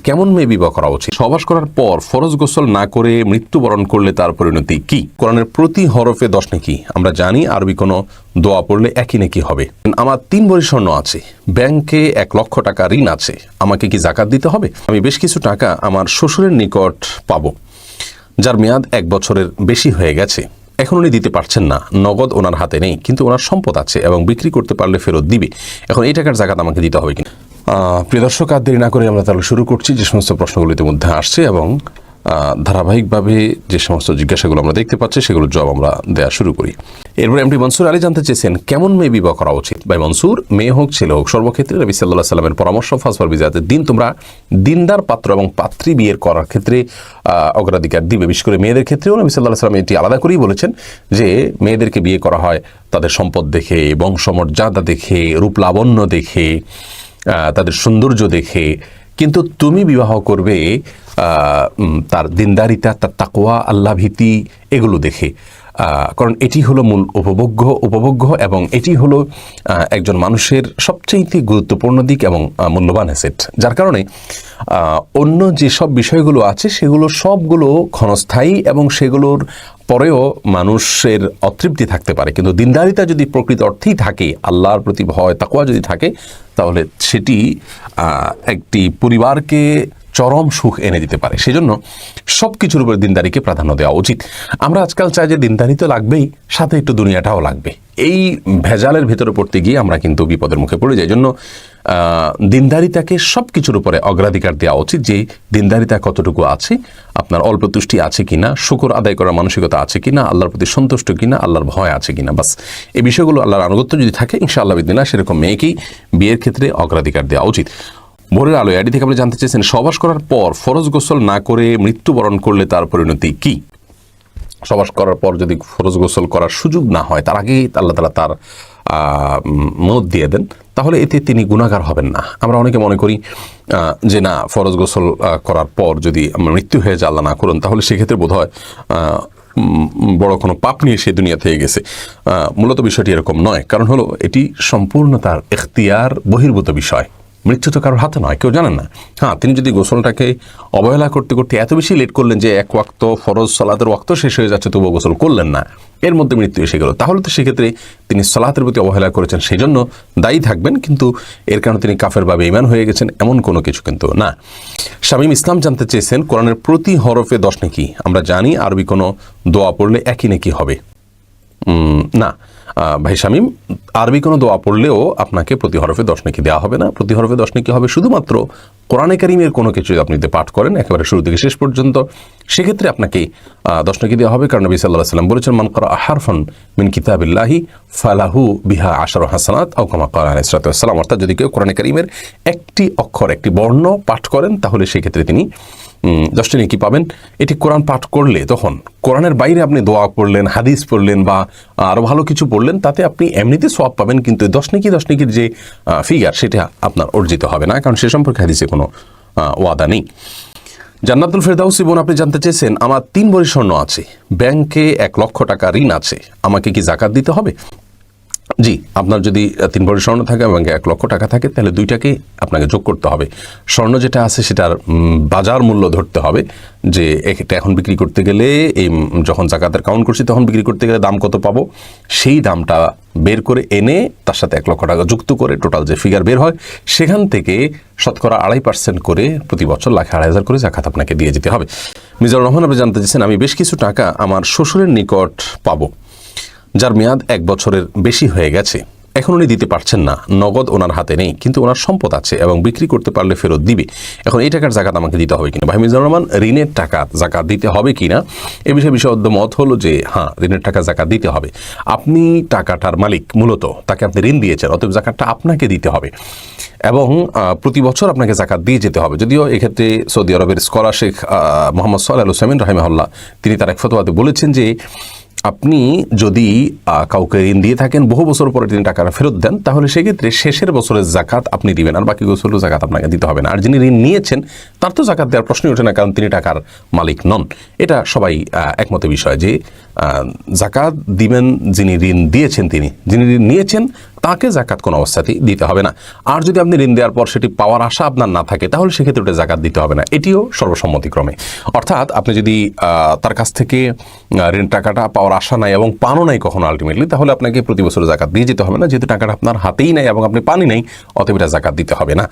কেমন মেয়ে বিবাহ করা উচিত? সহবাস করার পর ফরজ গোসল না করে মৃত্যুবরণ করলে তার পরিণতি কি? কোরআনের প্রতি হরফে 10 নেকি। আমরা জানি আরবি কোনো দোয়া পড়লে একই নেকি হবে। আমার 3 ভরি স্বর্ণ আছে, ব্যাংকে 1 লক্ষ টাকা ঋণ আছে, আমাকে কি জাকাত দিতে হবে? আমি বেশ কিছু টাকা আমার শ্বশুরের নিকট পাবো, যার মেয়াদ 1 বছরের বেশি হয়ে গেছে। এখন উনি দিতে পারছেন না, নগদ ওনার হাতে নেই, কিন্তু ওনার সম্পদ আছে এবং বিক্রি করতে পারলে ফেরত দিবে। এখন এই টাকার জাকাত আমাকে দিতে হবে কিনা? প্রিয় দর্শক, আর দেরি না করে আমরা তাহলে শুরু করছি। যে সমস্ত প্রশ্নগুলো ইতিমধ্যে আসছে এবং ধারাবাহিকভাবে যে সমস্ত জিজ্ঞাসাগুলো আমরা দেখতে পাচ্ছি সেগুলোর জবাব আমরা দেওয়া শুরু করি। এরপরে এমডি মনসুর আলী জানতে চেয়েছেন, কেমন মেয়ে বিবাহ করা উচিত? ভাই মনসুর, মেয়ে হোক ছেলে হোক, সর্বক্ষেত্রে নবী সাল্লাল্লাহু আলাইহি সাল্লামের পরামর্শ ফাসফার বিজাতের দিন, তোমরা দিনদার পাত্র এবং পাত্রী বিয়ের করার ক্ষেত্রে অগ্রাধিকার দিবে। বিশেষ করে মেয়েদের ক্ষেত্রেও নবী সাল্লাল্লাহু আলাইহি সাল্লাম এটি আলাদা করেই বলেছেন যে মেয়েদেরকে বিয়ে করা হয় তাদের সম্পদ দেখে, বংশমর্যাদা দেখে, রূপ লাবণ্য দেখে, তাদের সৌন্দর্য দেখে, কিন্তু তুমি বিবাহ করবে তার দিনদারিতা, তার তাকওয়া, আল্লাহ ভীতি, এগুলো দেখে। কারণ এটি হলো মূল উপভোগ্য এবং এটি হলো একজন মানুষের সবচেয়ে গুরুত্বপূর্ণ দিক এবং মূল্যবান অ্যাসেট, যার কারণে অন্য যেসব বিষয়গুলো আছে সেগুলো সবগুলো ক্ষণস্থায়ী এবং সেগুলোর পরেও মানুষের অতৃপ্তি থাকতে পারে, কিন্তু দিনদারিতা যদি প্রকৃত অর্থেই থাকে, আল্লাহর প্রতি ভয় তাকওয়া যদি থাকে, তাহলে সেটি একটি পরিবারকে চরম সুখ এনে দিতে পারে। সেজন্য সব কিছুর উপর দিনদারিকে প্রাধান্য দেওয়া উচিত। আমরা আজকাল চাই যে দিনদারি তো লাগবেই, সাথে একটু দুনিয়াটাও লাগবে। এই ভেজালের ভেতরে পড়তে গিয়ে আমরা কিন্তু বিপদের মুখে পড়ে যাই। জন্য দিনদারিতাকে সব কিছুর উপরে অগ্রাধিকার দেওয়া উচিত। যে দিনদারিতা কতটুকু আছে, আপনার অল্প তুষ্টি আছে কিনা, শুকর আদায় করার মানসিকতা আছে কিনা, আল্লাহর প্রতি সন্তুষ্ট কিনা, আল্লাহর ভয় আছে কিনা, বাস এই বিষয়গুলো, আল্লাহর আনুগত্য যদি থাকে, ইনশাআল্লাহ বিদিনা সেরকম মেয়েকেই বিয়ের ক্ষেত্রে অগ্রাধিকার দেওয়া উচিত। ভোরের আলো আইডি থেকে আপনি জানতে চেয়েছেন, সহবাস করার পর ফরজ গোসল না করে মৃত্যুবরণ করলে তার পরিণতি কি? সহবাস করার পর যদি ফরজ গোসল করার সুযোগ না হয়, তার আগেই আল্লাহ তাআলা তার মওত দিয়ে দেন, তাহলে এতে তিনি গুনাহগার হবেন না। আমরা অনেকে মনে করি যে না, ফরজ গোসল করার পর যদি আমার মৃত্যু হয়ে যায়, আল্লাহ না করুন, তাহলে সেক্ষেত্রে বোধ হয় বড় কোনো পাপ নিয়ে সে দুনিয়া থেকে গেছে। মূলত বিষয়টি এরকম নয়। কারণ হলো এটি সম্পূর্ণ তার এখতিয়ার বহির্ভূত বিষয়। মৃত্যু তো কারোর হাতে নয়, কেউ জানেন না। হ্যাঁ, তিনি যদি গোসলটাকে অবহেলা করতে করতে এত বেশি লেট করলেন যে 1 ওয়াক্ত ফরজ সালাতের ওয়াক্ত শেষ হয়ে যাচ্ছে, তবুও গোসল করলেন না, এর মধ্যে মৃত্যু এসে গেল, তাহলে তো সেক্ষেত্রে তিনি সালাতের প্রতি অবহেলা করেছেন, সেই জন্য দায়ী থাকবেন, কিন্তু এর কারণে তিনি কাফের বা বেঈমান হয়ে গেছেন এমন কোনো কিছু কিন্তু না। শামীম ইসলাম জানতে চেয়েছেন, কোরআনের প্রতি হরফে 10 নেকি। আমরা জানি আরবি কোনো দোয়া পড়লে একই নেকি হবে না। ভাই শামীম, আরবি কোনো দোয়া পড়লেও আপনাকে প্রতি হরফে 10 নেকি দেওয়া হবে না। প্রতি হরফে 10 নেকি হবে শুধুমাত্র কোরআনে কারীমের কোনো কিছু আপনি যদি পাঠ করেন একেবারে শুরু থেকে শেষ পর্যন্ত, সেক্ষেত্রে আপনাকে 10 নেকি দেওয়া হবে। কারণ নবী সাল্লাল্লাহু আলাইহি ওয়াসাল্লাম বলেছেন, মান ক্বারা হারফান মিন কিতাবিল্লাহি ফালাহু বিহা 10 হাসানাত আও কামা ক্বালা আলাইহিস সালাতু ওয়াস সালাম। অর্থাৎ যদি কেউ কোরআনে কারীমের একটি অক্ষর, একটি বর্ণ পাঠ করেন, তাহলে সেক্ষেত্রে তিনি 10টি নেকি পাবেন। এটি কোরআন পাঠ করলে, তখন কোরআনের বাইরে আপনি দোয়া পড়লেন, হাদিস পড়লেন বা আরও ভালো কিছু পড়লেন, তাতে আপনি এমনিতে সওয়াব পাবেন, কিন্তু 10 নেকির যে ফিগার সেটা আপনার অর্জিত হবে না, কারণ সে সম্পর্কে হাদিসে কোনো ওয়াদা নেই। জান্নাতুল ফেরদাউসী বোন, আপনি জানতে চেয়েছেন, আমার 3 ভরি স্বর্ণ আছে, ব্যাংকে 1 লক্ষ টাকা ঋণ আছে, আমাকে কি জাকাত দিতে হবে? জি, আপনার যদি 3 ভরি স্বর্ণ থাকে এবং 1 লক্ষ টাকা থাকে, তাহলে দুইটাকে আপনাকে যোগ করতে হবে। স্বর্ণ যেটা আছে সেটার বাজার মূল্য ধরতে হবে, যে এটা এখন বিক্রি করতে গেলে, এই যখন জাকাতের কাউন্ট করছি তখন বিক্রি করতে গেলে দাম কত পাবো, সেই দামটা বের করে এনে তার সাথে 1 লক্ষ টাকা যুক্ত করে টোটাল যে ফিগার বের হয়, সেখান থেকে শতকরা 2.5% করে প্রতি বছর 1,02,000 করে জাকাত আপনাকে দিয়ে যেতে হবে। মিজানুর রহমান, আপনি জানতে চেয়েছেন, আমি বেশ কিছু টাকা আমার শ্বশুরের নিকট পাবো, যার মেয়াদ 1 বছরের বেশি হয়ে গেছে। এখন উনি দিতে পারছেন না, নগদ ওনার হাতে নেই, কিন্তু ওনার সম্পদ আছে এবং বিক্রি করতে পারলে ফেরত দিবে। এখন এই টাকার জাকাত আমাকে দিতে হবে কিনা? ভাই মিজানুর রহমান, ঋণের টাকা জাকাত দিতে হবে কিনা এ বিষয়ে বিশুদ্ধ মত হলো যে হ্যাঁ, ঋণের টাকা জাকাত দিতে হবে। আপনি টাকাটার মালিক, মূলত তাকে আপনি ঋণ দিয়েছেন, অতএব জাকাতটা আপনাকে দিতে হবে এবং প্রতি বছর আপনাকে জাকাত দিয়ে যেতে হবে। যদিও এক্ষেত্রে সৌদি আরবের স্কলার শেখ মোহাম্মদ সালেহ আল উসাইমিন রাহিমাহুল্লাহ, তিনি তার এক ফতোয়াতে বলেছেন যে আপনি যদি কাউকে ঋণ দিয়ে থাকেন, বহু বছর পরে তিনি টাকাটা ফেরত দেন, তাহলে সেক্ষেত্রে শেষের বছরের জাকাত আপনি দিবেন, আর বাকি বছরের জাকাত আপনাকে দিতে হবে না। আর যিনি ঋণ নিয়েছেন তার তো জাকাত দেওয়ার প্রশ্নই ওঠে না, কারণ তিনি টাকার মালিক নন। এটা সবাই একমতের বিষয় যে জাকাত দিবেন যিনি ঋণ দিয়েছেন, যিনি ঋণ নিয়েছেন তাকে জাকাত কোনো অবস্থাতেই দিতে হবে না। আর যদি আপনি ঋণ দেওয়ার পর সেটি পাওয়ার আশা আপনার না থাকে, তাহলে সেক্ষেত্রে ওটা জাকাত দিতে হবে না। এটিও সর্বসম্মতিক্রমে। অর্থাৎ আপনি যদি তার কাছ থেকে ঋণ টাকাটা পাওয়ার আশা নাই এবং পানও নাই কখনো আলটিমেটলি, তাহলে আপনাকে প্রতি বছর জাকাত দিয়ে যেতে হবে না, যেহেতু টাকাটা আপনার হাতেই নাই এবং আপনি পানি নাই, অতএব এটা জাকাত দিতে হবে না।